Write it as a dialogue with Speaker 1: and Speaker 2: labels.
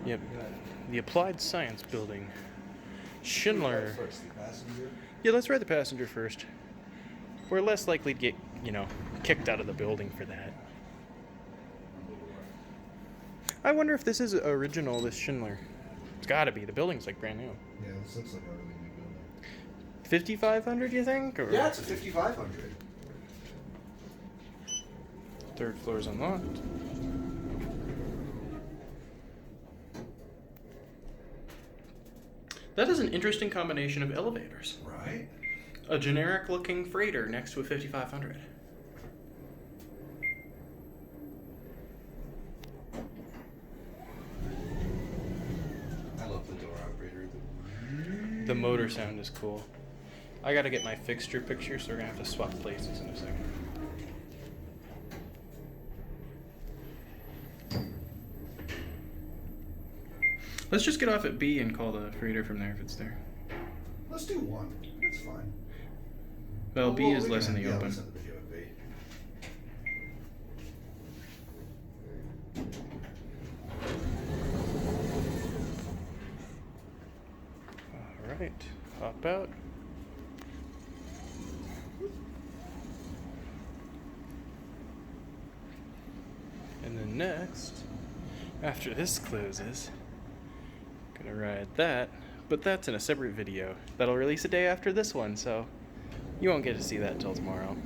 Speaker 1: Yep. The Applied Science Building. Schindler.
Speaker 2: First, the passenger.
Speaker 1: Yeah, let's ride the passenger first. We're less likely to get, kicked out of the building for that. I wonder if this is original, this Schindler. It's gotta be. The building's like brand new.
Speaker 2: Yeah, this looks like a really new building.
Speaker 1: 5,500, you think? Or
Speaker 2: Yeah, it's a 5,500.
Speaker 1: third floor's unlocked. That is an interesting combination of elevators.
Speaker 2: Right?
Speaker 1: A generic-looking freighter next to a 5,500.
Speaker 2: I love the door operator.
Speaker 1: The motor sound is cool. I gotta get my fixture picture, so we're gonna have to swap places in a second. Let's just get off at B and call the freighter from there if it's there.
Speaker 2: Let's do one. That's fine.
Speaker 1: Well, B is
Speaker 2: we
Speaker 1: less in
Speaker 2: can-
Speaker 1: the
Speaker 2: yeah,
Speaker 1: open.
Speaker 2: let's end the video at B.
Speaker 1: Alright, hop out. And then next, after this closes, gonna ride that, but that's in a separate video. That'll release a day after this one, so you won't get to see that until tomorrow.